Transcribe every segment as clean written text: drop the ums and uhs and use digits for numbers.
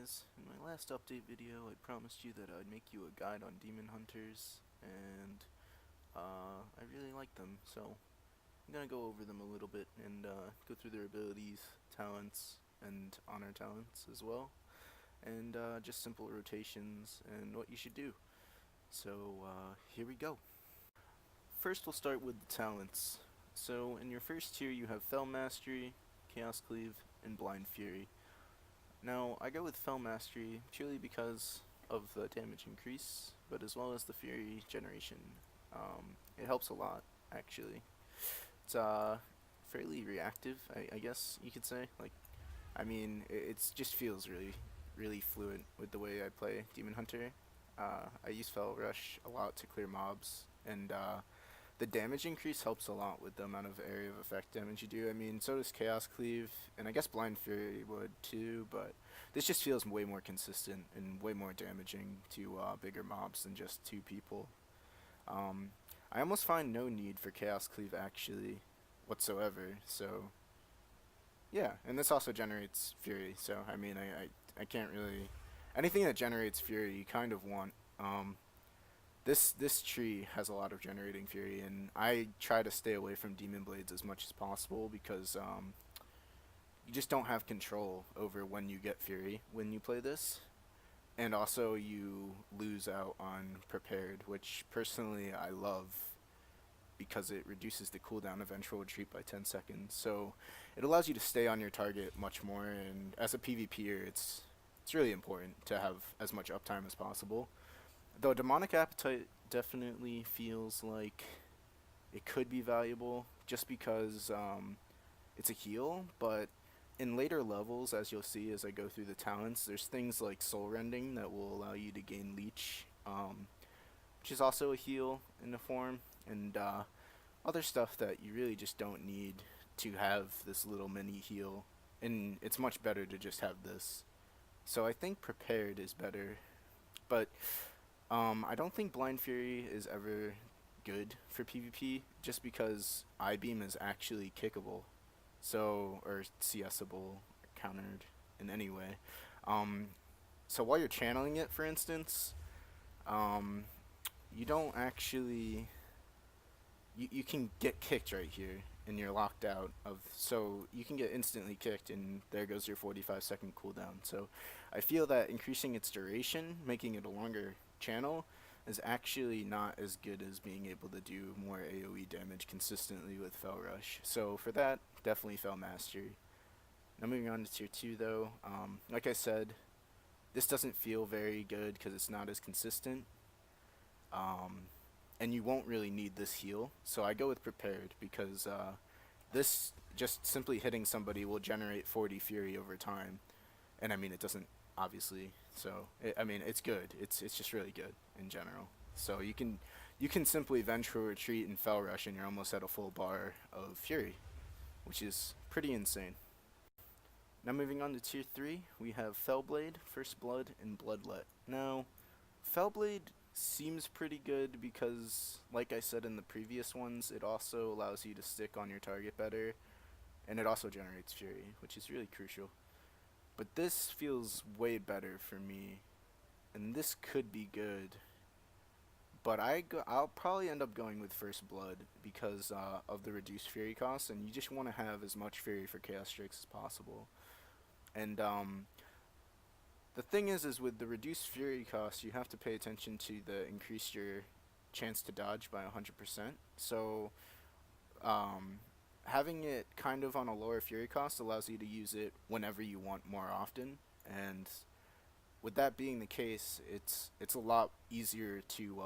guys, in my last update video I promised you that I'd make you a guide on demon hunters, and I really like them, so I'm gonna go over them a little bit and go through their abilities, talents, and honor talents as well, and just simple rotations and what you should do. So here we go. First we'll start with the talents. So in your first tier you have Fell Mastery, Chaos Cleave, and Blind Fury. Now, I go with Fell Mastery purely because of the damage increase, but as well as the Fury generation. It helps a lot, actually. It's fairly reactive, I guess you could say. It just feels really fluent with the way I play Demon Hunter. I use Fell Rush a lot to clear mobs, and the damage increase helps a lot with the amount of area of effect damage you do. I mean, so does Chaos Cleave, and I guess Blind Fury would too, but this just feels way more consistent and way more damaging to bigger mobs than just two people. I almost find no need for Chaos Cleave actually whatsoever, so yeah, and this also generates Fury, so I mean, I can't really... Anything that generates Fury you kind of want. This tree has a lot of generating Fury, and I try to stay away from Demon Blades as much as possible because you just don't have control over when you get Fury when you play this. And also you lose out on Prepared, which personally I love because it reduces the cooldown of Ventral Retreat by 10 seconds. So it allows you to stay on your target much more, and as a PvPer it's really important to have as much uptime as possible. Though Demonic Appetite definitely feels like it could be valuable just because it's a heal, but in later levels, as you'll see as I go through the talents, there's things like Soul Rending that will allow you to gain Leech, which is also a heal in the form, and other stuff that you really just don't need to have this little mini heal, and it's much better to just have this. So I think Prepared is better, but I don't think Blind Fury is ever good for PvP just because I-Beam is actually kickable, so, or CSable, countered in any way. So while you're channeling it, for instance, you don't actually... You can get kicked right here, and you're locked out of... So you can get instantly kicked, and there goes your 45-second cooldown. So I feel that increasing its duration, making it a longer channel, is actually not as good as being able to do more AoE damage consistently with Fell Rush. So for that, definitely Fell Mastery. Now moving on to tier 2 though, like I said, this doesn't feel very good because it's not as consistent. And you won't really need this heal, so I go with Prepared because this just simply hitting somebody will generate 40 Fury over time. And I mean, it doesn't, obviously, so I mean, it's good. It's just really good in general. So you can simply Ventral Retreat and Fell Rush, and you're almost at a full bar of Fury, which is pretty insane. Now moving on to tier 3, we have Fellblade, First Blood, and Bloodlet. Now, Fellblade seems pretty good because, like I said in the previous ones, it also allows you to stick on your target better, and it also generates Fury, which is really crucial. But this feels way better for me, and this could be good. But I'll probably end up going with First Blood because of the reduced Fury cost, and you just want to have as much Fury for Chaos Strikes as possible. And the thing is with the reduced Fury cost, you have to pay attention to the increase your chance to dodge by 100%. So having it kind of on a lower Fury cost allows you to use it whenever you want more often, and with that being the case, it's a lot easier to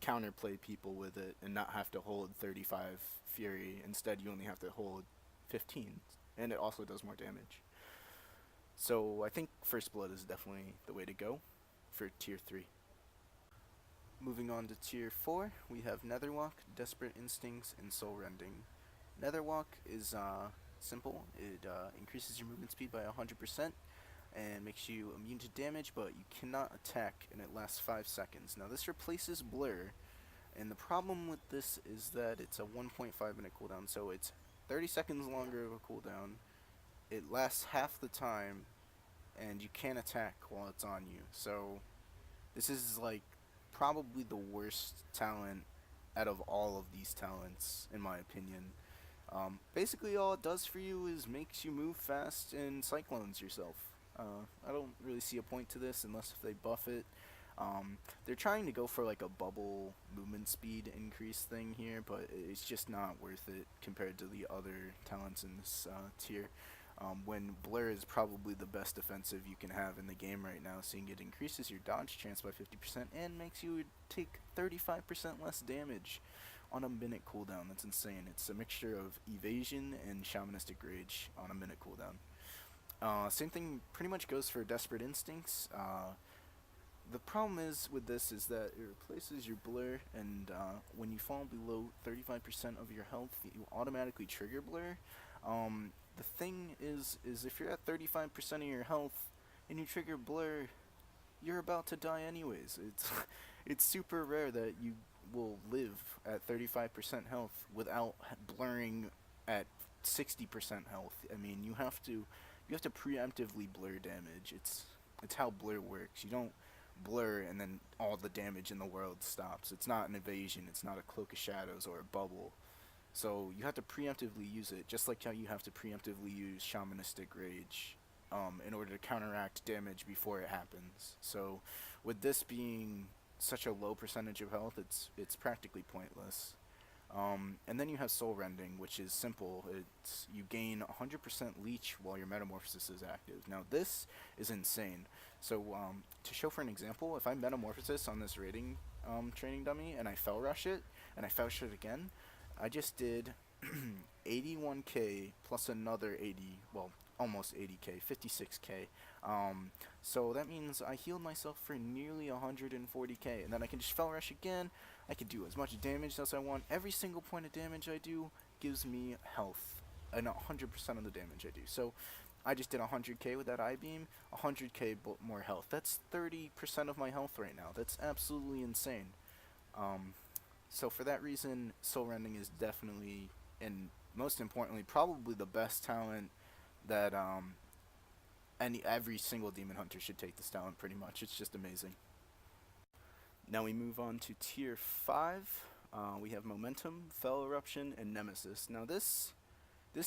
counterplay people with it and not have to hold 35 Fury. Instead, you only have to hold 15, and it also does more damage. So I think First Blood is definitely the way to go for tier 3. Moving on to tier 4, we have Netherwalk, Desperate Instincts, and Soul Rending. Netherwalk is simple. It increases your movement speed by 100% and makes you immune to damage, but you cannot attack, and it lasts 5 seconds. Now this replaces Blur, and the problem with this is that it's a 1.5 minute cooldown, so it's 30 seconds longer of a cooldown. It lasts half the time, and you can't attack while it's on you. So this is like probably the worst talent out of all of these talents, in my opinion. Basically, all it does for you is makes you move fast and cyclones yourself. I don't really see a point to this unless if they buff it. They're trying to go for like a bubble movement speed increase thing here, but it's just not worth it compared to the other talents in this tier. When Blur is probably the best defensive you can have in the game right now, seeing it increases your dodge chance by 50% and makes you take 35% less damage on a minute cooldown. That's insane. It's a mixture of evasion and shamanistic rage on a minute cooldown. Same thing pretty much goes for Desperate Instincts. The problem is with this is that it replaces your blur, and when you fall below 35% of your health, you automatically trigger blur. The thing is if you're at 35% of your health and you trigger blur, you're about to die anyways. It's it's super rare that you will live at 35% health without blurring at 60% health. I mean, you have to preemptively blur damage. It's how blur works. You don't blur and then all the damage in the world stops. It's not an evasion. It's not a cloak of shadows or a bubble. So you have to preemptively use it, just like how you have to preemptively use shamanistic rage in order to counteract damage before it happens. So with this being such a low percentage of health, it's practically pointless. And then you have Soul Rending, which is simple. It's you gain 100% leech while your Metamorphosis is active. Now this is insane. So to show for an example, if I Metamorphosis on this rating training dummy and I Fell Rush it, and I Fell Rush it again, I just did 81k plus another 80, well, almost 80k, 56k. So that means I healed myself for nearly 140k, and then I can just Fell Rush again. I can do as much damage as I want. Every single point of damage I do gives me health, and 100% of the damage I do. So I just did 100k with that I-beam, 100k more health. That's 30% of my health right now. That's absolutely insane. So for that reason, Soul Rending is definitely, and most importantly, probably the best talent that every single Demon Hunter should take this talent pretty much. It's just amazing. Now we move on to Tier 5. We have Momentum, Fell Eruption, and Nemesis. Now this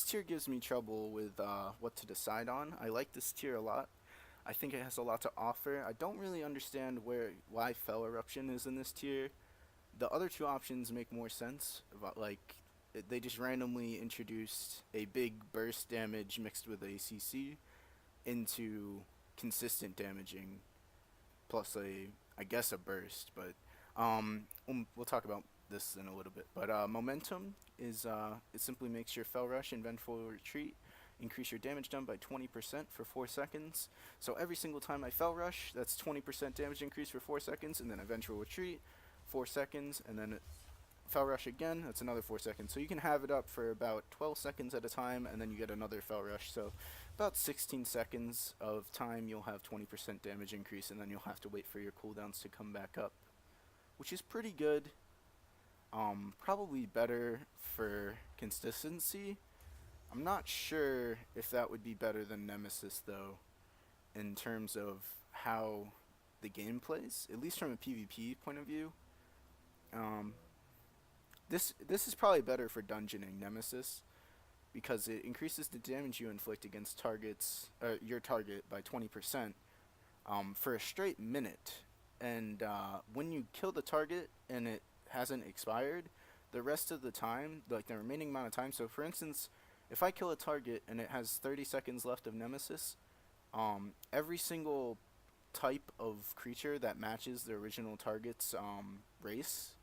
tier gives me trouble with what to decide on. I like this tier a lot. I think it has a lot to offer. I don't really understand why Fell Eruption is in this tier. The other two options make more sense. Like, they just randomly introduced a big burst damage mixed with a CC into consistent damaging plus I guess a burst, but we'll talk about this in a little bit. But Momentum is it simply makes your Fell Rush and Vengeful Retreat increase your damage done by 20% for 4 seconds. So every single time I Fell Rush, that's 20% damage increase for 4 seconds, and then a Vengeful Retreat, 4 seconds, and then Fell Rush again, that's another 4 seconds. So you can have it up for about 12 seconds at a time, and then you get another Fell Rush. So about 16 seconds of time you'll have 20% damage increase, and then you'll have to wait for your cooldowns to come back up, which is pretty good. Probably better for consistency. I'm not sure if that would be better than Nemesis, though, in terms of how the game plays, at least from a PvP point of view. This is probably better for dungeoning Nemesis, because it increases the damage you inflict against your target by 20% for a straight minute. And when you kill the target and it hasn't expired, the rest of the time, like the remaining amount of time, so for instance, if I kill a target and it has 30 seconds left of Nemesis, every single type of creature that matches the original target's race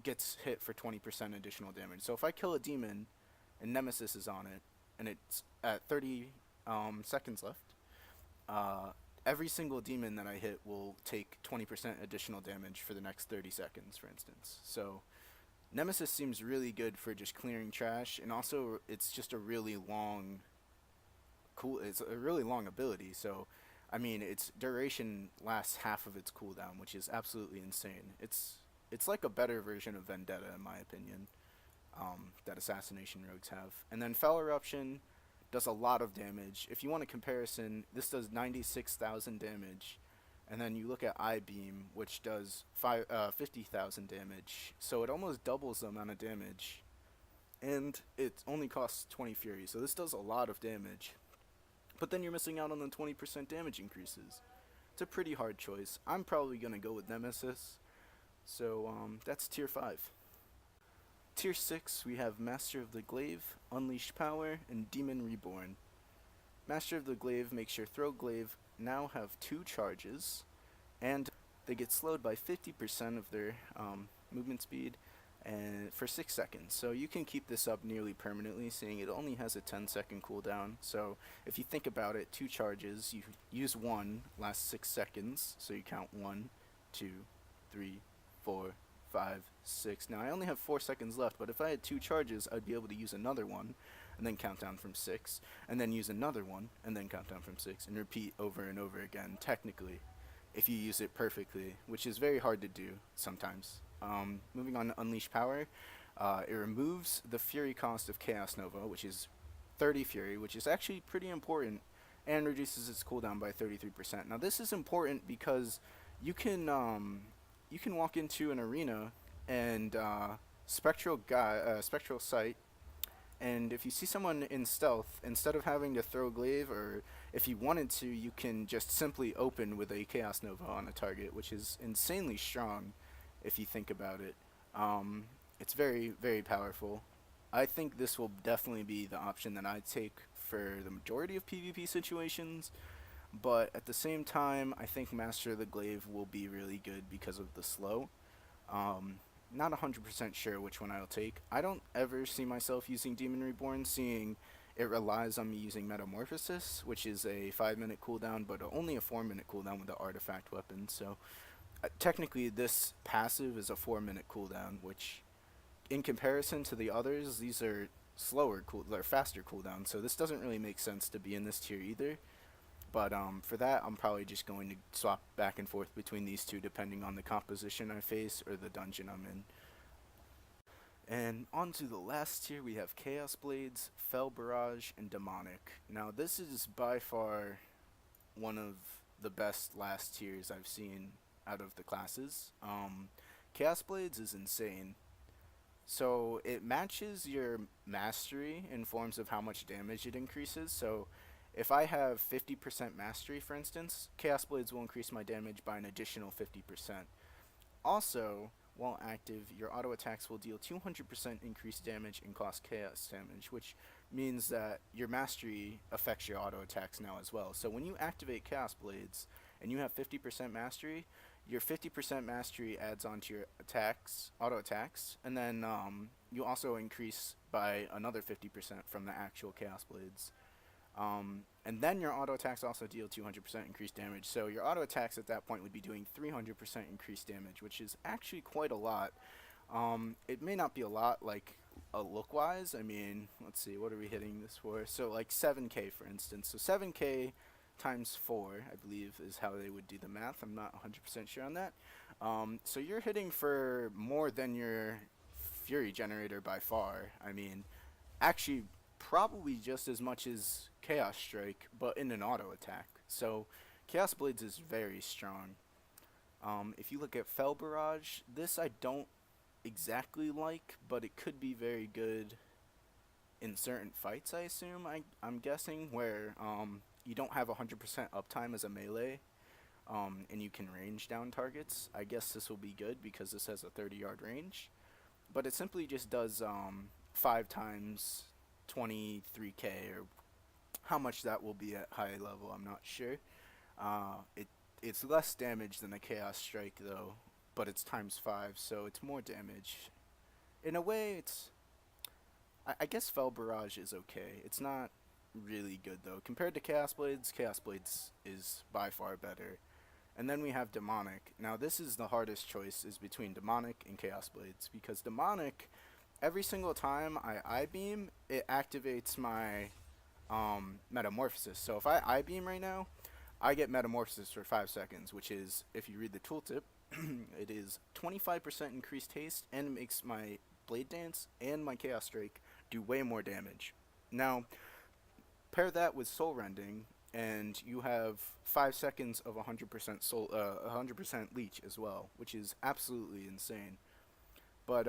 gets hit for 20% additional damage. So if I kill a demon and Nemesis is on it, and it's at 30 seconds left, every single demon that I hit will take 20% additional damage for the next 30 seconds, for instance. So Nemesis seems really good for just clearing trash, and also it's just a really long, it's a really long ability. So, I mean, its duration lasts half of its cooldown, which is absolutely insane. It's like a better version of Vendetta, in my opinion, that Assassination Rogues have. And then Fell Eruption, does a lot of damage. If you want a comparison, this does 96,000 damage. And then you look at I-Beam, which does 50,000 damage. So it almost doubles the amount of damage. And it only costs 20 Fury, so this does a lot of damage. But then you're missing out on the 20% damage increases. It's a pretty hard choice. I'm probably going to go with Nemesis. So that's tier 5. Tier 6, we have Master of the Glaive, Unleashed Power, and Demon Reborn. Master of the Glaive makes your throw glaive now have 2 charges, and they get slowed by 50% of their movement speed and for 6 seconds. So you can keep this up nearly permanently, seeing it only has a 10-second cooldown. So if you think about it, 2 charges, you use 1, lasts 6 seconds, so you count 1, 2, 3, 4, 5, 6. Now I only have 4 seconds left, but if I had 2 charges, I'd be able to use another one, and then count down from 6, and then use another one, and then count down from 6, and repeat over and over again, technically, if you use it perfectly, which is very hard to do sometimes. Moving on to Unleash Power, it removes the Fury cost of Chaos Nova, which is 30 Fury, which is actually pretty important, and reduces its cooldown by 33%. Now this is important because you can walk into an arena and Spectral Sight, and if you see someone in stealth, instead of having to throw glaive, or if you wanted to, you can just simply open with a Chaos Nova on a target, which is insanely strong if you think about it. It's very, very powerful. I think this will definitely be the option that I take for the majority of PvP situations, but at the same time, I think Master of the Glaive will be really good because of the slow. Not 100% sure which one I'll take. I don't ever see myself using Demon Reborn, seeing it relies on me using Metamorphosis, which is a 5-minute cooldown, but only a 4-minute cooldown with the artifact weapon. So technically this passive is a 4-minute cooldown, which in comparison to the others, these are faster cooldowns, so this doesn't really make sense to be in this tier either. But for that, I'm probably just going to swap back and forth between these two depending on the composition I face or the dungeon I'm in. And on to the last tier, we have Chaos Blades, Fel Barrage, and Demonic. Now this is by far one of the best last tiers I've seen out of the classes. Chaos Blades is insane. So it matches your mastery in forms of how much damage it increases. So if I have 50% mastery, for instance, Chaos Blades will increase my damage by an additional 50%. Also, while active, your auto attacks will deal 200% increased damage and cost chaos damage, which means that your mastery affects your auto attacks now as well. So when you activate Chaos Blades and you have 50% mastery, your 50% mastery adds on to your attacks, auto attacks, and then you also increase by another 50% from the actual Chaos Blades. And then your auto attacks also deal 200% increased damage, so your auto attacks at that point would be doing 300% increased damage, which is actually quite a lot. It may not be a lot, like, look-wise. I mean, let's see, what are we hitting this for? So, like, 7k, for instance. So 7k times 4, I believe, is how they would do the math. I'm not 100% sure on that. So you're hitting for more than your Fury generator by far. I mean, actually, probably just as much as Chaos Strike, but in an auto attack. So Chaos Blades is very strong. If you look at Fel Barrage, this I don't exactly like, but it could be very good in certain fights, I assume, I'm guessing, where you don't have 100% uptime as a melee, and you can range down targets. I guess this will be good because this has a 30-yard range, but it simply just does 5 times 23k, or how much that will be at high level, I'm not sure. It's less damage than the Chaos Strike though, but it's times 5, so it's more damage. In a way, I guess Fel Barrage is okay. It's not really good though. Compared to Chaos Blades is by far better. And then we have Demonic. Now this is the hardest choice, is between Demonic and Chaos Blades, because Demonic, every single time I I-beam, it activates my Metamorphosis. So if I I-beam right now, I get Metamorphosis for 5 seconds, which is, if you read the tooltip, it is 25% increased haste, and it makes my Blade Dance and my Chaos Strike do way more damage. Now, Pair that with soul rending, and you have 5 seconds of 100% soul, 100% leech as well, which is absolutely insane. But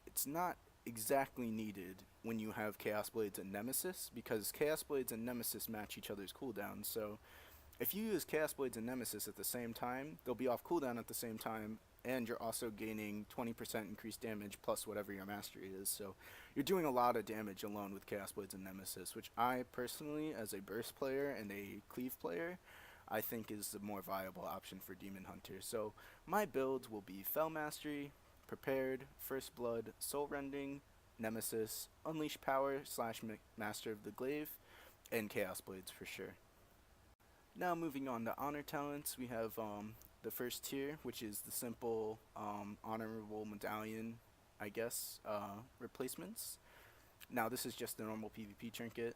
it's not exactly needed when you have Chaos Blades and Nemesis, because Chaos Blades and Nemesis match each other's cooldowns. So if you use Chaos Blades and Nemesis at the same time, they'll be off cooldown at the same time, and you're also gaining 20% increased damage plus whatever your mastery is. So you're doing a lot of damage alone with Chaos Blades and Nemesis, which I personally, as a burst player and a cleave player, I think is the more viable option for Demon Hunter. So my build will be Fell Mastery, Prepared, First Blood, Soul Rending, Nemesis, Unleash Power slash Master of the Glaive, and Chaos Blades for sure. Now moving on to honor talents, we have the first tier, which is the simple honorable medallion, I guess, replacements. Now this is just the normal PvP trinket.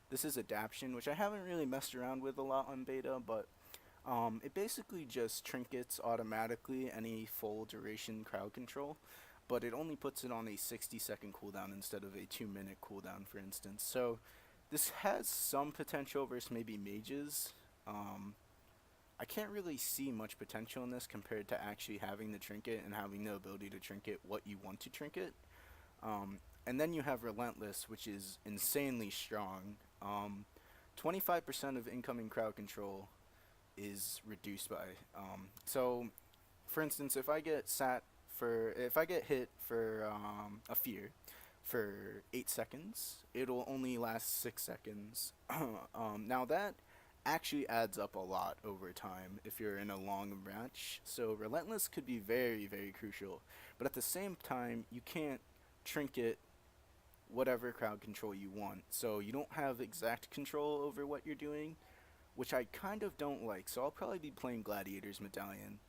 This is adaption, which I haven't really messed around with a lot on beta, but it basically just trinkets automatically any full duration crowd control, but it only puts it on a 60-second cooldown instead of a 2-minute cooldown, for instance. So this has some potential versus maybe mages. I can't really see much potential in this compared to actually having the trinket and having the ability to trinket what you want to trinket. And then you have Relentless, which is insanely strong. 25% of incoming crowd control is reduced by. So, for instance, if I get hit for a fear for 8 seconds, it'll only last 6 seconds. Now that actually adds up a lot over time if you're in a long match. So Relentless could be very, very crucial. But at the same time, you can't trinket whatever crowd control you want. So you don't have exact control over what you're doing, which I kind of don't like. So I'll probably be playing Gladiator's Medallion.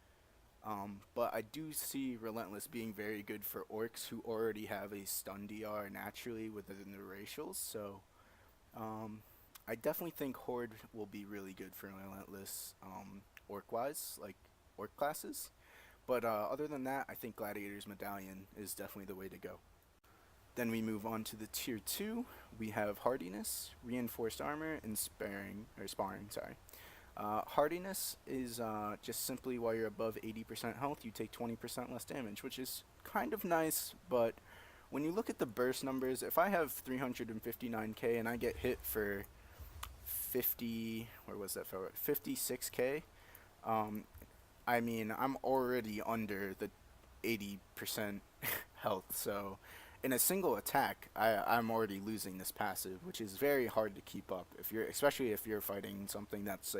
But I do see Relentless being very good for orcs who already have a stun DR naturally within the racials. So I definitely think Horde will be really good for Relentless orc-wise, like orc classes. But other than that, I think Gladiator's Medallion is definitely the way to go. Then we move on to the tier 2. We have Hardiness, Reinforced Armor, and Sparring. Hardiness is just simply while you're above 80% health, you take 20% less damage, which is kind of nice, but when you look at the burst numbers, if I have 359k and I get hit for 56k, I mean, I'm already under the 80% health, so in a single attack, I'm already losing this passive, which is very hard to keep up, especially if you're fighting something that's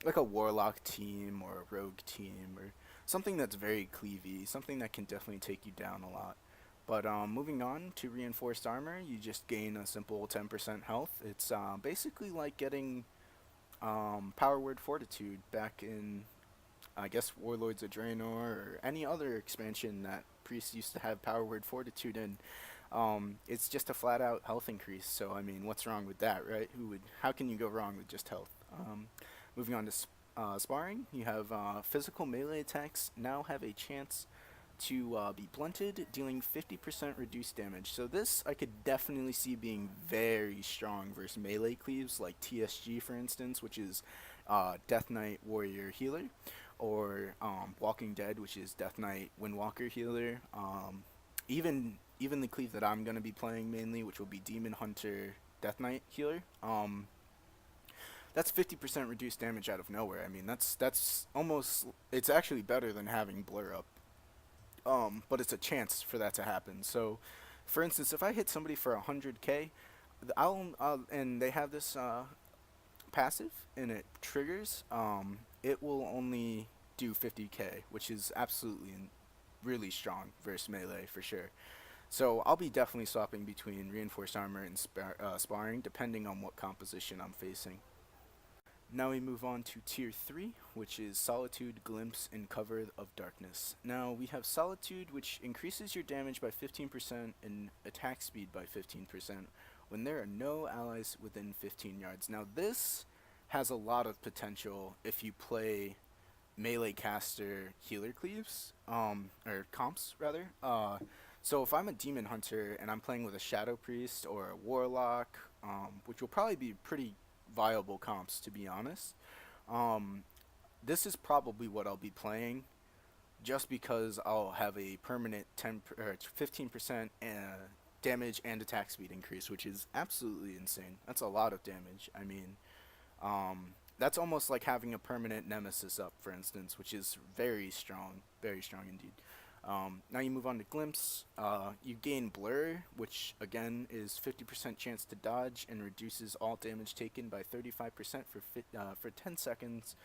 like a warlock team or a rogue team or something that's very cleavy, something that can definitely take you down a lot. But moving on to Reinforced Armor, you just gain a simple 10% health. It's basically like getting Power Word Fortitude back in, I guess, Warlords of Draenor or any other expansion that priests used to have Power Word Fortitude in. It's just a flat out health increase, so I mean, what's wrong with that, right? How can you go wrong with just health? Moving on to Sparring, you have physical melee attacks now have a chance to be blunted, dealing 50% reduced damage. So this I could definitely see being very strong versus melee cleaves like TSG, for instance, which is Death Knight Warrior Healer, or Walking Dead, which is Death Knight Windwalker Healer. Even the cleave that I'm going to be playing mainly, which will be Demon Hunter Death Knight Healer. That's 50% reduced damage out of nowhere. I mean, that's almost, it's actually better than having Blur Up. But it's a chance for that to happen. So, for instance, if I hit somebody for 100k, and they have this passive, and it triggers, it will only do 50k, which is absolutely really strong versus melee for sure. So I'll be definitely swapping between Reinforced Armor and Sparring, depending on what composition I'm facing. Now we move on to Tier 3, which is Solitude, Glimpse, and Cover of Darkness. Now we have Solitude, which increases your damage by 15% and attack speed by 15% when there are no allies within 15 yards. Now this has a lot of potential if you play melee caster healer cleaves, or comps rather. So if I'm a demon hunter and I'm playing with a shadow priest or a warlock, which will probably be pretty viable comps to be honest, um, this is probably what I'll be playing. Just because I'll have a permanent 10 or 15% damage and attack speed increase, which is absolutely insane. That's a lot of damage. I mean, that's almost like having a permanent nemesis up, for instance, which is very strong indeed. Now you move on to Glimpse. You gain Blur, which again is 50% chance to dodge and reduces all damage taken by 35% for 10 seconds.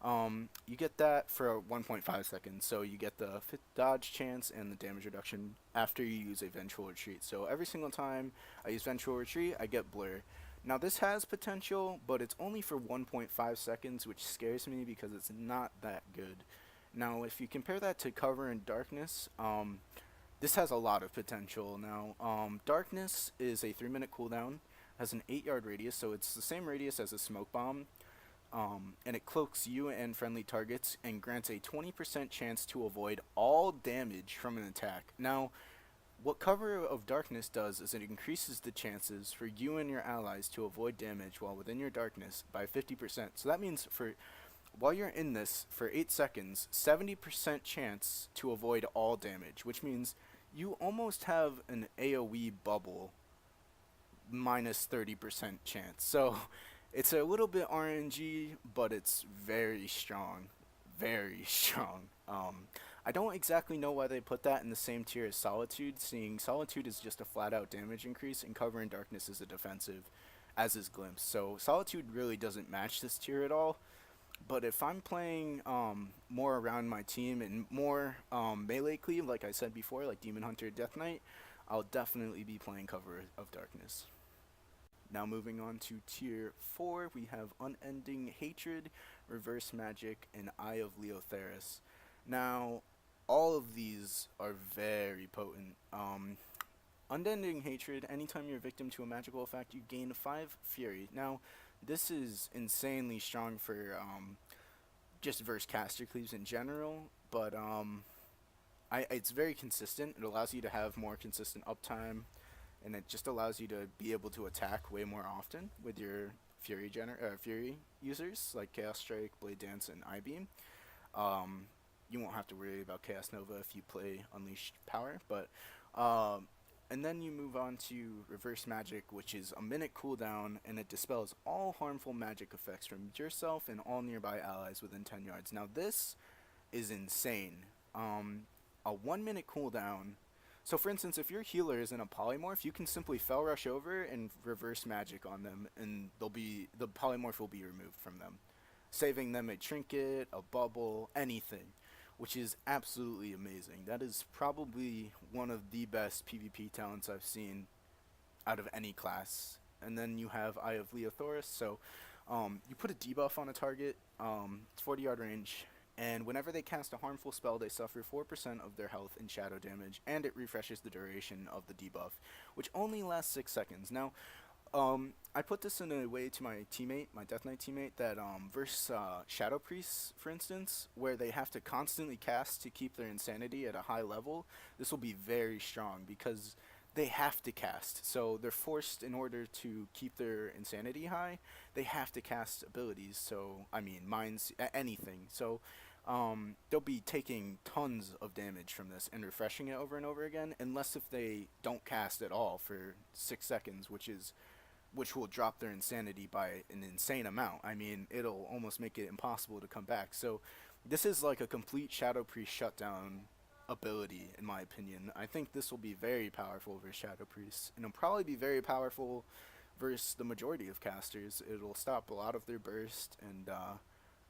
You get that for 1.5 seconds, so you get the dodge chance and the damage reduction after you use a Vengeful Retreat. So every single time I use Vengeful Retreat, I get Blur. Now this has potential, but it's only for 1.5 seconds, which scares me because it's not that good. Now if you compare that to Cover and Darkness, this has a lot of potential. Now, Darkness is a 3-minute cooldown, has an 8-yard radius, so it's the same radius as a Smoke Bomb, and it cloaks you and friendly targets and grants a 20% chance to avoid all damage from an attack. Now, what Cover of Darkness does is it increases the chances for you and your allies to avoid damage while within your darkness by 50%. So that means for while you're in this for 8 seconds, 70% chance to avoid all damage, which means you almost have an AoE bubble minus 30% chance. So it's a little bit RNG, but it's very strong. Very strong. I don't exactly know why they put that in the same tier as Solitude, seeing Solitude is just a flat out damage increase and Cover in Darkness is a defensive, as is Glimpse. So Solitude really doesn't match this tier at all. But if I'm playing more around my team and more melee cleave, like I said before, like Demon Hunter, Death Knight, I'll definitely be playing Cover of Darkness. Now moving on to tier 4, we have Unending Hatred, Reverse Magic, and Eye of Leotheris. Now, all of these are very potent. Unending Hatred, anytime you're a victim to a magical effect, you gain 5 Fury. Now, this is insanely strong for just verse caster cleaves in general, but it's very consistent. It allows you to have more consistent uptime, and it just allows you to be able to attack way more often with your Fury users like Chaos Strike, Blade Dance, and Eye Beam. You won't have to worry about Chaos Nova if you play Unleashed Power, but and then you move on to Reverse Magic, which is a minute cooldown, and it dispels all harmful magic effects from yourself and all nearby allies within 10 yards. Now this is insane. A 1-minute cooldown. So for instance, if your healer is in a polymorph, you can simply Fel Rush over and Reverse Magic on them, and the polymorph will be removed from them, saving them a trinket, a bubble, anything, which is absolutely amazing. That is probably one of the best PvP talents I've seen out of any class. And then you have Eye of Leotheris, so you put a debuff on a target, it's 40-yard range, and whenever they cast a harmful spell, they suffer 4% of their health in shadow damage, and it refreshes the duration of the debuff, which only lasts 6 seconds. Now, I put this in a way to my teammate, my Death Knight teammate, that versus Shadow Priests, for instance, where they have to constantly cast to keep their insanity at a high level, this will be very strong because they have to cast. So they're forced, in order to keep their insanity high, they have to cast abilities. So, I mean, mines, anything. So they'll be taking tons of damage from this and refreshing it over and over again, unless if they don't cast at all for 6 seconds, which will drop their insanity by an insane amount. I mean, it'll almost make it impossible to come back. So this is like a complete Shadow Priest shutdown ability, in my opinion. I think this will be very powerful versus Shadow Priests, and it'll probably be very powerful versus the majority of casters. It'll stop a lot of their burst, and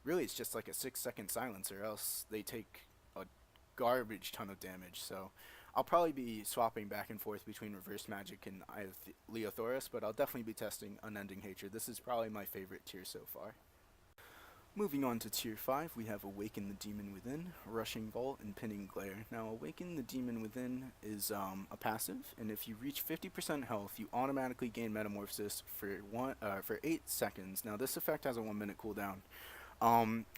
really it's just like a 6-second silencer, else they take a garbage ton of damage. So I'll probably be swapping back and forth between Reverse Magic and Eye of Leotheris, but I'll definitely be testing Unending Hatred. This is probably my favorite tier so far. Moving on to tier 5, we have Awaken the Demon Within, Rushing Vault, and Pinning Glare. Now, Awaken the Demon Within is a passive, and if you reach 50% health, you automatically gain Metamorphosis for 8 seconds. Now, this effect has a 1-minute cooldown.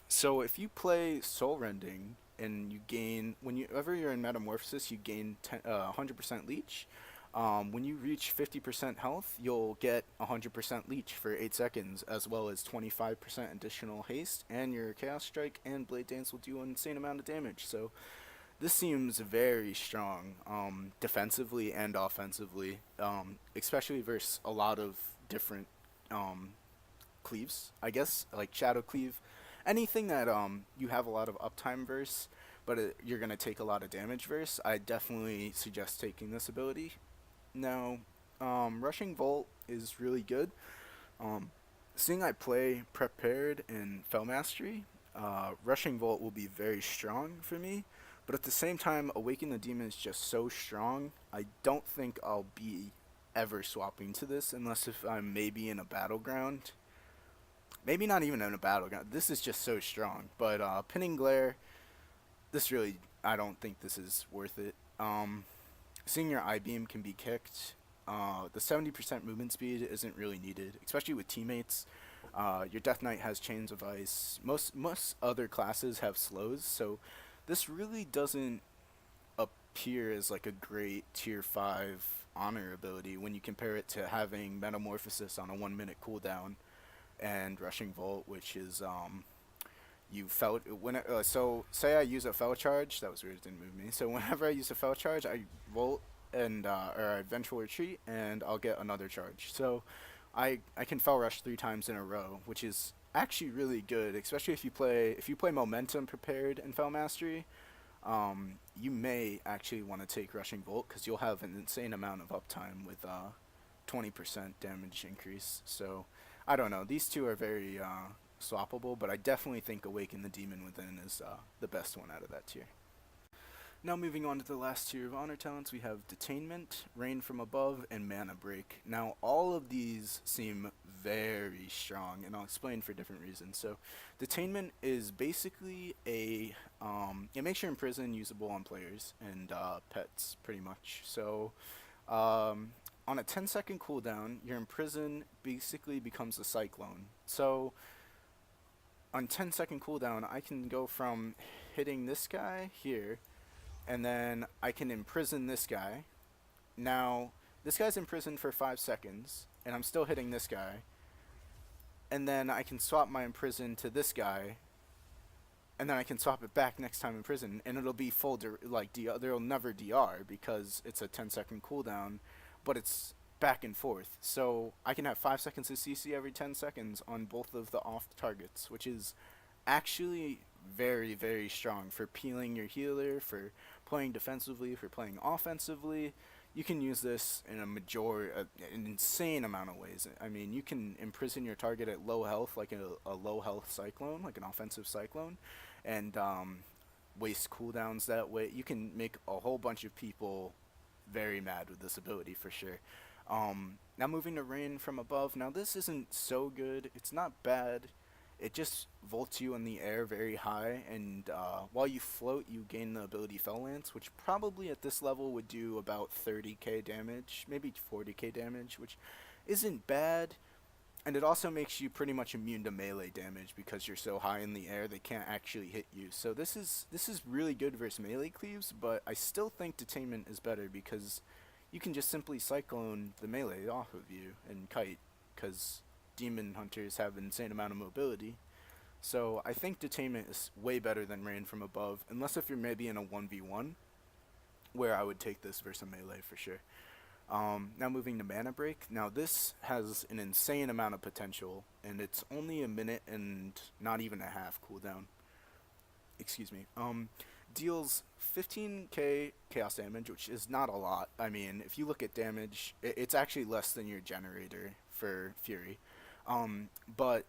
So if you play Soul Rending, and you gain whenever you're in Metamorphosis, you gain 100% leech. When you reach 50% health, you'll get 100% leech for 8 seconds, as well as 25% additional haste, and your Chaos Strike and Blade Dance will do an insane amount of damage. So this seems very strong, defensively and offensively, especially versus a lot of different um, cleaves, I guess, like Shadow Cleave. Anything that you have a lot of uptime verse, but you're gonna take a lot of damage verse. I definitely suggest taking this ability. Now, Rushing Volt is really good. Um, Seeing I play Prepared and Fell Mastery, Rushing Volt will be very strong for me. But at the same time, Awaken the Demon is just so strong. I don't think I'll be ever swapping to this unless if I'm maybe in a battleground. Maybe not even in a battleground. This is just so strong. But Pinning Glare, this really, I don't think this is worth it. Seeing your I-Beam can be kicked. The 70% movement speed isn't really needed, especially with teammates. Your Death Knight has Chains of Ice. Most other classes have slows, so this really doesn't appear as like a great tier 5 honor ability when you compare it to having Metamorphosis on a 1 minute cooldown and Rushing Volt, which is you felt when so say I use a fell charge. That was weird, it didn't move me. So whenever I use a fell charge, I volt and or I vengeful retreat, and I'll get another charge. So I can fell rush 3 times in a row, which is actually really good, especially if you play momentum prepared and fell mastery. You may actually want to take Rushing Volt because you'll have an insane amount of uptime with 20% damage increase. So I don't know. These two are very swappable, but I definitely think Awaken the Demon Within is the best one out of that tier. Now moving on to the last tier of honor talents, we have Detainment, Rain from Above, and Mana Break. Now all of these seem very strong, and I'll explain for different reasons. So Detainment is basically it makes your imprison usable on players and pets, pretty much. So on a 10-second cooldown, your imprison basically becomes a cyclone. So on 10-second cooldown, I can go from hitting this guy here, and then I can imprison this guy. Now, this guy's imprisoned for 5 seconds, and I'm still hitting this guy. And then I can swap my imprison to this guy, and then I can swap it back next time in prison, and it'll be full there'll never DR because it's a 10-second cooldown, but it's back and forth. So I can have 5 seconds of CC every 10 seconds on both of the off targets, which is actually very, very strong for peeling your healer, for playing defensively, for playing offensively. You can use this in an insane amount of ways. I mean, you can imprison your target at low health, like a low health cyclone, like an offensive cyclone, and waste cooldowns that way. You can make a whole bunch of people very mad with this ability for sure. Now moving to Rain from Above. Now this isn't so good. It's not bad. It just volts you in the air very high, and while you float, you gain the ability Fell Lance, which probably at this level would do about 30k damage, maybe 40k damage, which isn't bad. And it also makes you pretty much immune to melee damage because you're so high in the air they can't actually hit you. So this is really good versus melee cleaves, but I still think Detainment is better because you can just simply cyclone the melee off of you and kite, because demon hunters have an insane amount of mobility. So I think Detainment is way better than Rain from Above, unless if you're maybe in a 1v1, where I would take this versus a melee for sure. Now moving to Mana Break. Now this has an insane amount of potential, and it's only a minute and not even a half cooldown. Excuse me. Deals 15k chaos damage, which is not a lot. I mean, if you look at damage, it's actually less than your generator for Fury. But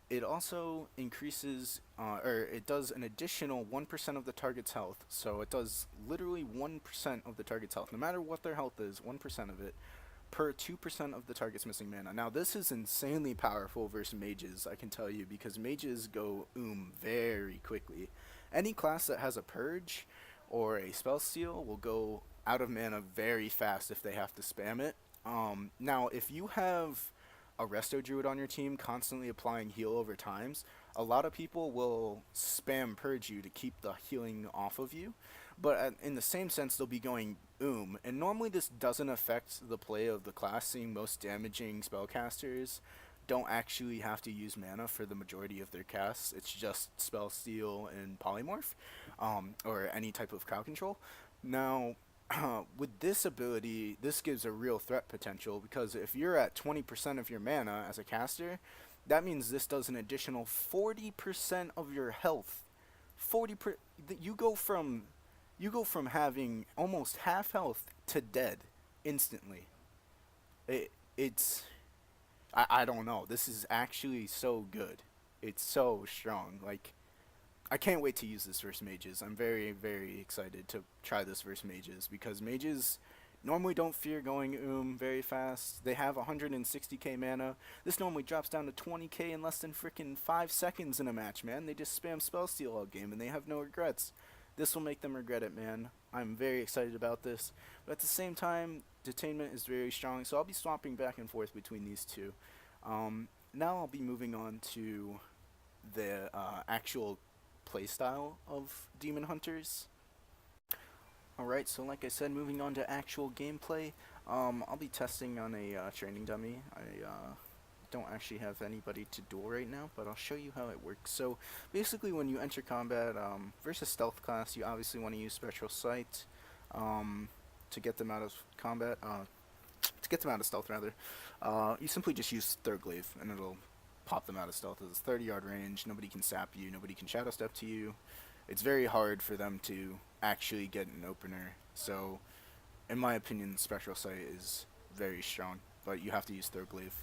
it also increases, or it does an additional 1% of the target's health. So it does literally 1% of the target's health. No matter what their health is, 1% of it per 2% of the target's missing mana. Now this is insanely powerful versus mages, I can tell you, because mages go very quickly. Any class that has a purge or a spell steal will go out of mana very fast if they have to spam it. Now if you have a Resto Druid on your team constantly applying heal over times, a lot of people will spam purge you to keep the healing off of you, but in the same sense they'll be going and normally this doesn't affect the play of the class, seeing most damaging spellcasters don't actually have to use mana for the majority of their casts. It's just spell steal and polymorph, or any type of crowd control. Now, with this ability, this gives a real threat potential because if you're at 20% of your mana as a caster, that means this does an additional 40% of your health. 40 per, you go from having almost half health to dead instantly. It's I don't know. This is actually so good. It's so strong. Like, I can't wait to use this versus mages. I'm very, very excited to try this versus mages because mages normally don't fear going very fast. They have 160k mana. This normally drops down to 20k in less than freaking 5 seconds in a match, man. They just spam spell steal all game and they have no regrets. This will make them regret it, man. I'm very excited about this. But at the same time, detainment is very strong, so I'll be swapping back and forth between these two. Now I'll be moving on to the actual playstyle of Demon Hunters. Alright, so like I said, moving on to actual gameplay, I'll be testing on a training dummy. I don't actually have anybody to duel right now, but I'll show you how it works. So basically when you enter combat versus stealth class, you obviously want to use Spectral Sight to get them out of combat, to get them out of stealth rather. You simply just use Third Glaive and it'll pop them out of stealth. It's 30-yard range, nobody can sap you, nobody can shadow step to you. It's very hard for them to actually get an opener, so in my opinion Spectral Sight is very strong, but you have to use Third Glaive.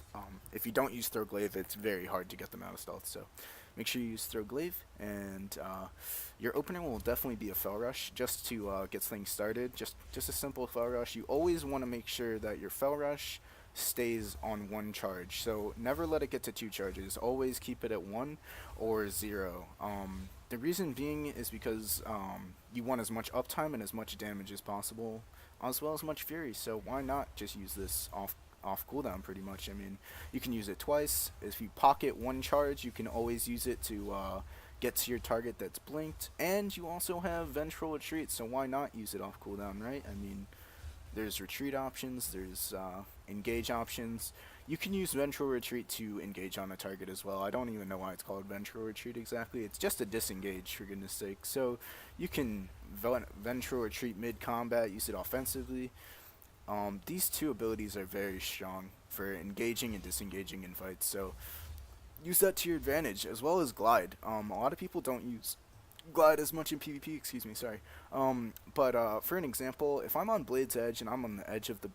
If you don't use Third Glaive, it's very hard to get them out of stealth, so make sure you use Third Glaive, and your opener will definitely be a Fell Rush, just to get things started, just a simple Fell Rush. You always want to make sure that your Fell Rush stays on 1 charge, so never let it get to 2 charges. Always keep it at 1 or 0. The reason being is because you want as much uptime and as much damage as possible, as well as much fury, so why not just use this off cooldown pretty much. I mean, you can use it twice. If you pocket 1 charge, you can always use it to get to your target that's blinked, and you also have Vengeful Retreat, so why not use it off cooldown, right? I mean, there's retreat options, there's engage options. You can use Vengeful Retreat to engage on a target as well. I don't even know why it's called Vengeful Retreat exactly. It's just a disengage, for goodness sake. So you can Vengeful Retreat mid-combat, use it offensively. These two abilities are very strong for engaging and disengaging in fights, so use that to your advantage, as well as Glide. A lot of people don't use Glide as much in PvP, excuse me, sorry. But for an example, if I'm on Blade's Edge and I'm on the edge of the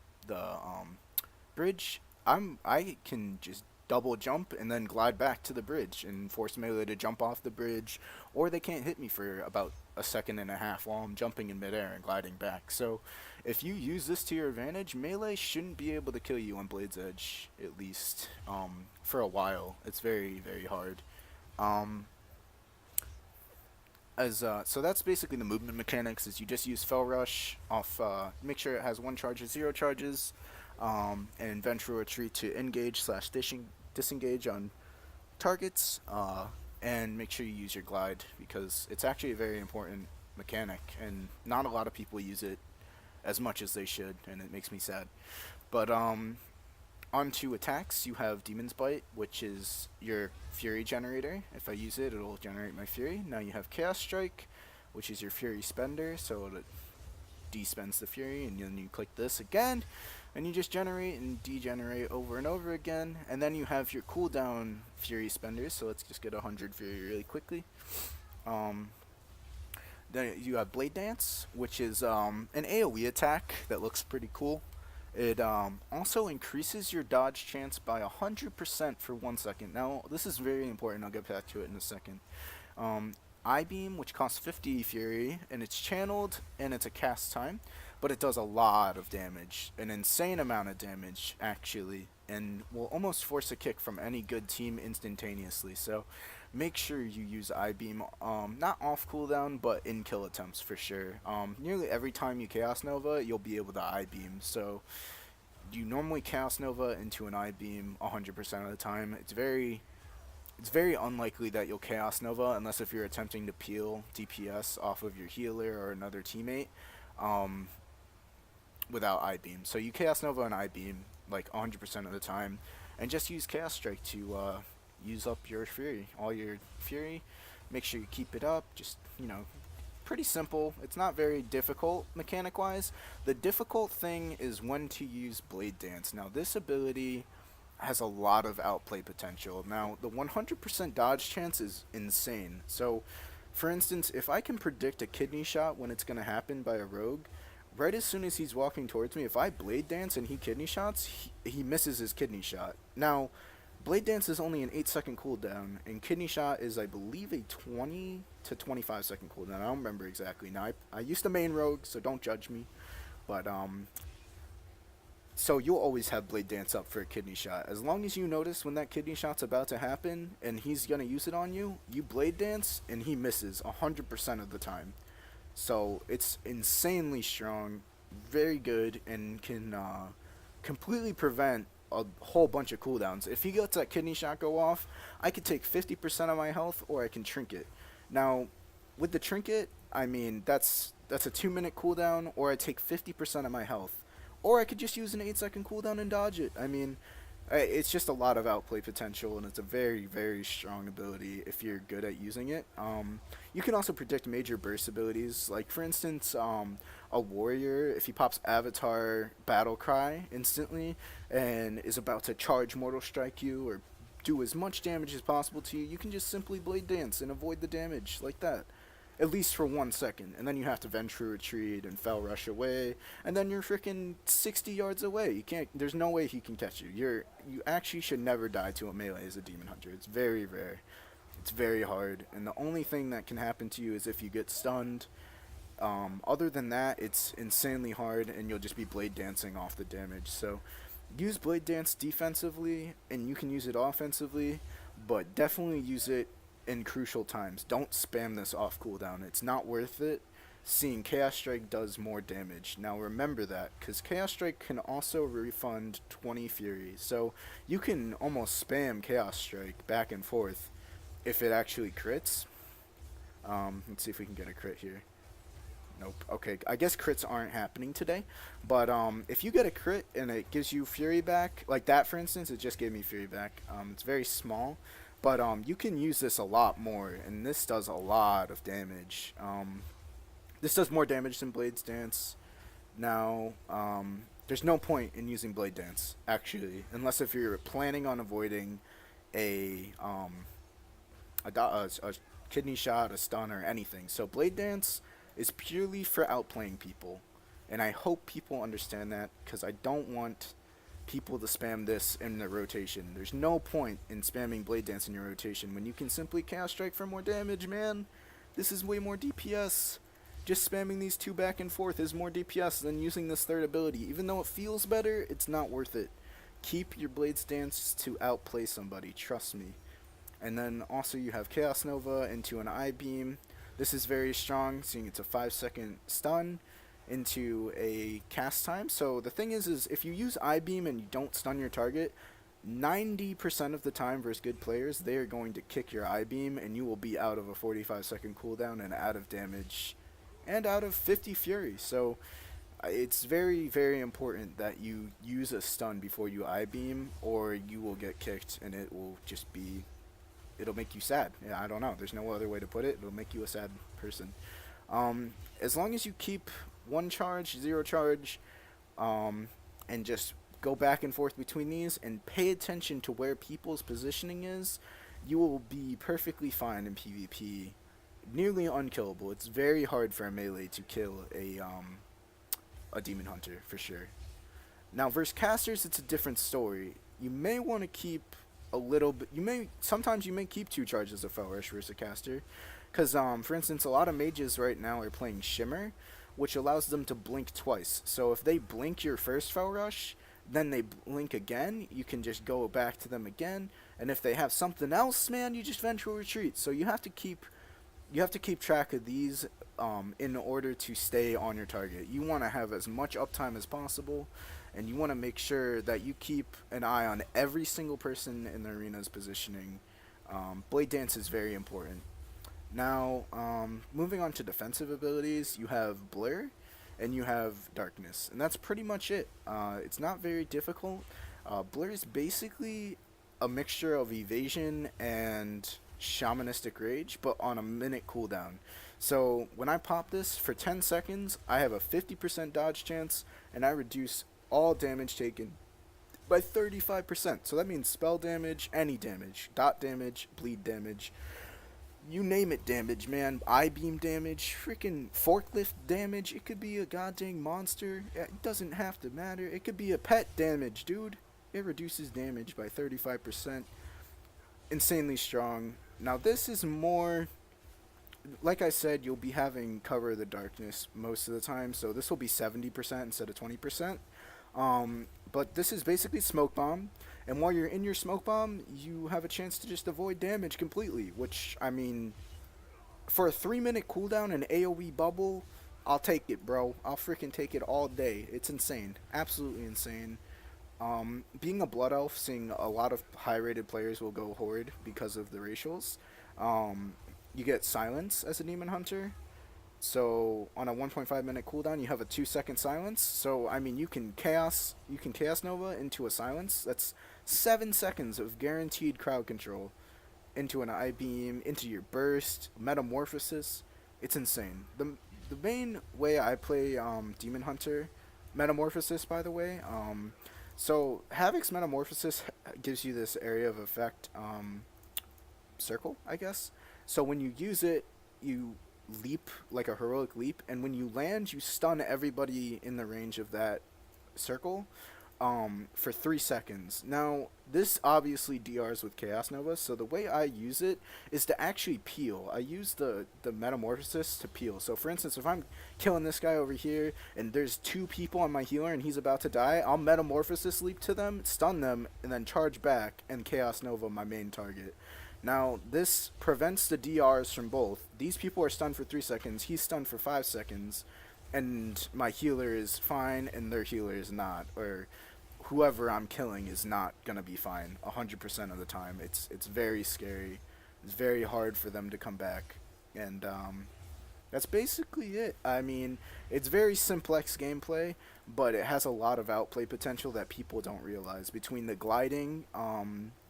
bridge, I can just double jump and then glide back to the bridge and force melee to jump off the bridge, or they can't hit me for about a second and a half while I'm jumping in midair and gliding back. So if you use this to your advantage, melee shouldn't be able to kill you on Blade's Edge, at least for a while. It's very, very hard. So that's basically the movement mechanics. Is you just use Fell Rush off, make sure it has 1 charge or 0 charges, and Vengeful Retreat to engage / disengage on targets, and make sure you use your Glide, because it's actually a very important mechanic, and not a lot of people use it as much as they should, and it makes me sad. But onto attacks, you have Demon's Bite, which is your Fury generator. If I use it, it'll generate my Fury. Now you have Chaos Strike, which is your Fury spender, so it de-spends the Fury, and then you click this again, and you just generate and degenerate over and over again. And then you have your cooldown Fury spenders, so let's just get 100 Fury really quickly. Then you have Blade Dance, which is an AoE attack that looks pretty cool. It also increases your dodge chance by 100% for 1 second. Now, this is very important. I'll get back to it in a second. I-Beam, which costs 50 Fury, and it's channeled, and it's a cast time, but it does a lot of damage, an insane amount of damage, actually, and will almost force a kick from any good team instantaneously. So make sure you use I-Beam, not off cooldown, but in kill attempts for sure. Nearly every time you Chaos Nova, you'll be able to I-Beam, so you normally Chaos Nova into an I-Beam 100% of the time. It's very it's very unlikely that you'll Chaos Nova unless if you're attempting to peel DPS off of your healer or another teammate um, without I Beam. So you Chaos Nova and I Beam like 100% of the time, and just use Chaos Strike to use up your Fury, all your Fury. Make sure you keep it up. Just pretty simple. It's not very difficult mechanic wise. The difficult thing is when to use Blade Dance. Now this ability has a lot of outplay potential. Now the 100% dodge chance is insane. So for instance, if I can predict a kidney shot when it's going to happen by a rogue, right as soon as he's walking towards me, if I Blade Dance and he kidney shots, he misses his kidney shot. Now Blade Dance is only an 8-second cooldown, and Kidney Shot is, I believe, a 20 to 25-second cooldown. I don't remember exactly. Now, I used to main Rogue, so don't judge me. But, so you'll always have Blade Dance up for a Kidney Shot. As long as you notice when that Kidney Shot's about to happen, and he's going to use it on you, you Blade Dance, and he misses 100% of the time. So, it's insanely strong, very good, and can completely prevent a whole bunch of cooldowns. If he lets that kidney shot go off, I could take 50% of my health, or I can trinket. Now, with the trinket, I mean that's a 2-minute cooldown, or I take 50% of my health, or I could just use an 8-second cooldown and dodge it. I mean, it's just a lot of outplay potential, and it's a very, very strong ability if you're good at using it. You can also predict major burst abilities, like for instance, a warrior, if he pops Avatar Battle Cry instantly and is about to charge Mortal Strike you or do as much damage as possible to you, you can just simply Blade Dance and avoid the damage like that. At least for 1 second, and then you have to Ventru retreat and Fell Rush away, and then you're freaking 60 yards away. You can't. There's no way he can catch you. You actually should never die to a melee as a demon hunter. It's very rare. It's very hard, and the only thing that can happen to you is if you get stunned. Other than that, it's insanely hard, and you'll just be Blade Dancing off the damage. So, use Blade Dance defensively, and you can use it offensively, but definitely use it in crucial times. Don't spam this off cooldown. It's not worth it. Seeing Chaos Strike does more damage. Now remember that, because Chaos Strike can also refund 20 Fury. So you can almost spam Chaos Strike back and forth if it actually crits. Let's see if we can get a crit here. Nope. Okay, I guess crits aren't happening today. But if you get a crit and it gives you Fury back, like that for instance, it just gave me Fury back. It's very small. But you can use this a lot more, and this does a lot of damage. This does more damage than Blade Dance. Now, there's no point in using Blade Dance, actually, unless if you're planning on avoiding a kidney shot, a stun, or anything. So Blade Dance is purely for outplaying people, and I hope people understand that, because I don't want people to spam this in the rotation. There's no point in spamming Blade Dance in your rotation when you can simply Chaos Strike for more damage, man. This is way more DPS. Just spamming these two back and forth is more DPS than using this third ability. Even though it feels better, it's not worth it. Keep your Blade Dance to outplay somebody, trust me. And then also you have Chaos Nova into an I Beam. This is very strong, seeing it's a 5-second stun into a cast time. So the thing is if you use I-Beam and you don't stun your target, 90% of the time versus good players, they are going to kick your I-Beam, and you will be out of a 45-second cooldown and out of damage and out of 50 Fury. So it's very, very important that you use a stun before you I-Beam, or you will get kicked, and it will just be, it'll make you sad. Yeah, I don't know. There's no other way to put it. It'll make you a sad person. As long as you keep 1 charge, 0 charge, and just go back and forth between these and pay attention to where people's positioning is, you will be perfectly fine in PvP. Nearly unkillable. It's very hard for a melee to kill a demon hunter, for sure. Now versus casters, it's a different story. You may want to keep a little bit, sometimes you may keep 2 charges of Fell Rush versus a caster, because for instance, a lot of mages right now are playing Shimmer, which allows them to blink twice. So if they blink your first Fell Rush, then they blink again, you can just go back to them again, and if they have something else, man, you just Ventral Retreat. So you have to keep track of these in order to stay on your target. You want to have as much uptime as possible, and you want to make sure that you keep an eye on every single person in the arena's positioning, Blade Dance is very important. Now, moving on to defensive abilities, you have Blur and you have Darkness, and that's pretty much it. It's not very difficult. Blur is basically a mixture of evasion and shamanistic rage, but on a minute cooldown. So when I pop this for 10 seconds, I have a 50% dodge chance, and I reduce all damage taken by 35%. So that means spell damage, any damage, dot damage, bleed damage, you name it damage, man. I beam damage, freaking forklift damage. It could be a goddamn monster. It doesn't have to matter. It could be a pet damage, dude. It reduces damage by 35%. Insanely strong. Now this is more, like I said, you'll be having cover of the darkness most of the time, so this will be 70% instead of 20%. But this is basically smoke bomb, and while you're in your smoke bomb, you have a chance to just avoid damage completely. Which, I mean, for a 3-minute cooldown and AOE bubble, I'll take it, bro. I'll freaking take it all day. It's insane, absolutely insane. Being a blood elf, seeing a lot of high-rated players will go horde because of the racials. You get silence as a demon hunter. So on a 1.5 minute cooldown, you have a 2-second silence. So I mean, you can chaos nova into a silence. That's 7 seconds of guaranteed crowd control into an eye beam, into your burst, metamorphosis. It's insane. The main way I play demon hunter, metamorphosis by the way. So Havoc's metamorphosis gives you this area of effect circle, I guess. So when you use it, you leap like a heroic leap, and when you land, you stun everybody in the range of that circle for 3 seconds. Now, this obviously DRs with Chaos Nova, so the way I use it is to actually peel. I use the Metamorphosis to peel. So, for instance, if I'm killing this guy over here, and there's 2 people on my healer, and he's about to die, I'll Metamorphosis leap to them, stun them, and then charge back, and Chaos Nova my main target. Now, this prevents the DRs from both. These people are stunned for 3 seconds, he's stunned for 5 seconds, and my healer is fine, and their healer is not. Or whoever I'm killing is not going to be fine 100% of the time. It's very scary. It's very hard for them to come back. And that's basically it. I mean, it's very simplex gameplay, but it has a lot of outplay potential that people don't realize. Between the gliding,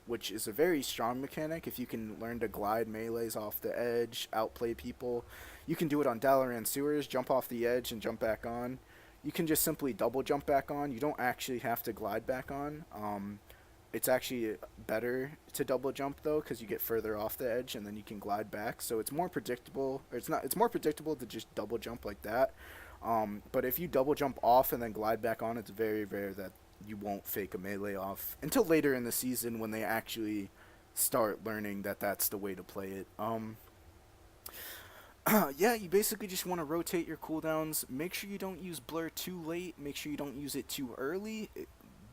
which is a very strong mechanic. If you can learn to glide melees off the edge, outplay people. You can do it on Dalaran sewers, jump off the edge and jump back on. You can just simply double jump back on. You don't actually have to glide back on. It's actually better to double jump though, because you get further off the edge and then you can glide back. So it's more predictable. Or it's more predictable to just double jump like that. But if you double jump off and then glide back on, it's very rare that you won't fake a melee off until later in the season when they actually start learning that that's the way to play it. Yeah, you basically just want to rotate your cooldowns. Make sure you don't use blur too late. Make sure you don't use it too early.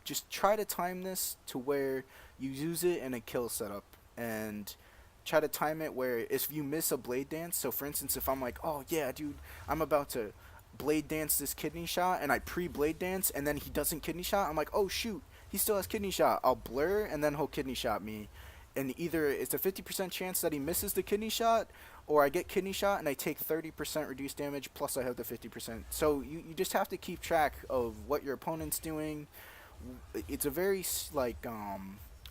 Just try to time this to where you use it in a kill setup, and try to time it where if you miss a blade dance. So for instance, if I'm like, oh yeah, dude, I'm about to blade dance this kidney shot, and I pre-blade dance, and then he doesn't kidney shot, I'm like, oh shoot, he still has kidney shot. I'll blur, and then he'll kidney shot me. And either it's a 50% chance that he misses the kidney shot, or I get kidney shot and I take 30% reduced damage, plus I have the 50%. So you just have to keep track of what your opponent's doing. It's a very, like,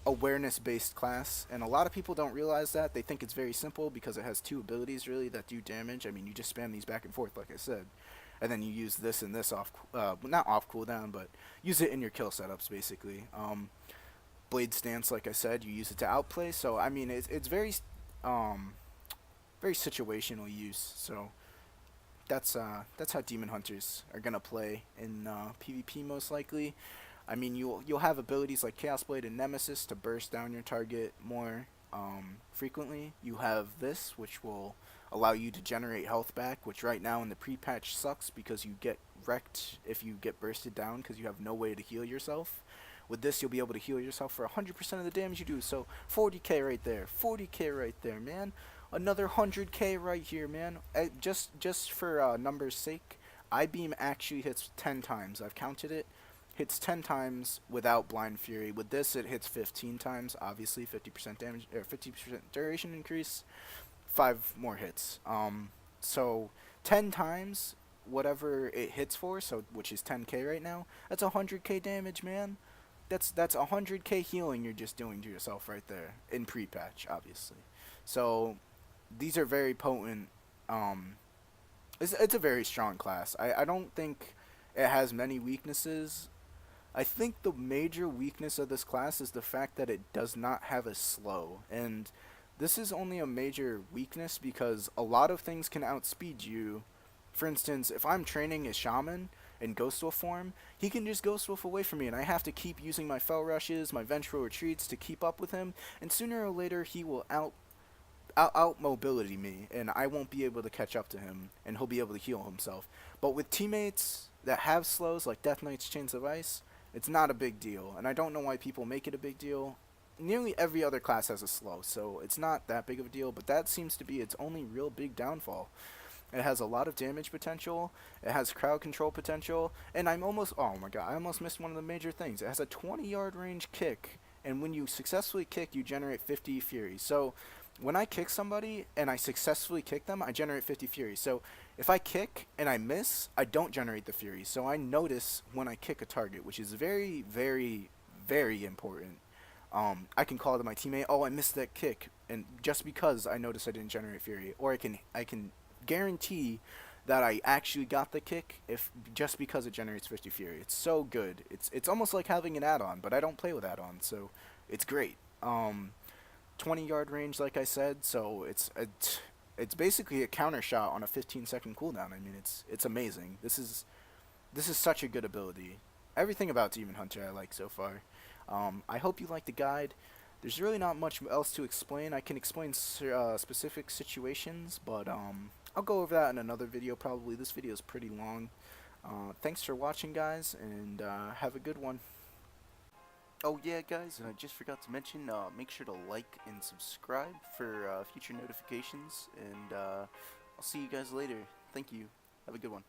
awareness-based class, and a lot of people don't realize that. They think it's very simple because it has 2 abilities, really, that do damage. I mean, you just spam these back and forth, like I said. And then you use this and this off, not off cooldown, but use it in your kill setups, basically. Blade stance, like I said, you use it to outplay. So I mean, it's very very situational use. So that's how demon hunters are gonna play in PvP most likely. I mean, you'll have abilities like Chaos Blade and Nemesis to burst down your target more frequently. You have this, which will allow you to generate health back, which right now in the pre-patch sucks because you get wrecked if you get bursted down because you have no way to heal yourself. With this, you'll be able to heal yourself for 100% of the damage you do. So 40k right there, 40k right there, man. Another 100k right here, man. Just for numbers' sake, I beam actually hits 10 times. I've counted it. hits 10 times without Blind Fury. With this, it hits 15 times. Obviously, 50% damage or 50% duration increase. 5 more hits. So 10 times whatever it hits for. So which is 10k right now. That's 100k damage, man. That's 100k healing you're just doing to yourself right there in pre-patch, obviously. So these are very potent. It's a very strong class. I don't think it has many weaknesses. I think the major weakness of this class is the fact that it does not have a slow. And this is only a major weakness because a lot of things can outspeed you. For instance, if I'm training a shaman in Ghost Wolf form, he can just Ghost Wolf away from me, and I have to keep using my Fell Rushes, my Vengeful Retreats to keep up with him, and sooner or later he will out mobility me, and I won't be able to catch up to him, and he'll be able to heal himself. But with teammates that have slows, like Death Knight's Chains of Ice, it's not a big deal, and I don't know why people make it a big deal. Nearly every other class has a slow, so it's not that big of a deal, but that seems to be its only real big downfall. It has a lot of damage potential, it has crowd control potential, and oh my god, I almost missed one of the major things. It has a 20-yard range kick, and when you successfully kick, you generate 50 Fury. So when I kick somebody and I successfully kick them, I generate 50 Fury. So if I kick and I miss, I don't generate the Fury. So I notice when I kick a target, which is very, very, very important. I can call to my teammate, oh, I missed that kick, and just because I noticed I didn't generate Fury, or I can guarantee that I actually got the kick if just because it generates 50 Fury. It's so good. It's almost like having an add-on, but I don't play with add-ons, so it's great. 20-yard range, like I said, so it's basically a counter shot on a 15-second cooldown. I mean, it's amazing. This is such a good ability. Everything about Demon Hunter I like so far. I hope you like the guide. There's really not much else to explain. I can explain specific situations, but I'll go over that in another video probably. This video is pretty long. Thanks for watching, guys, and have a good one. Oh yeah, guys, and I just forgot to mention, make sure to like and subscribe for future notifications, and I'll see you guys later. Thank you. Have a good one.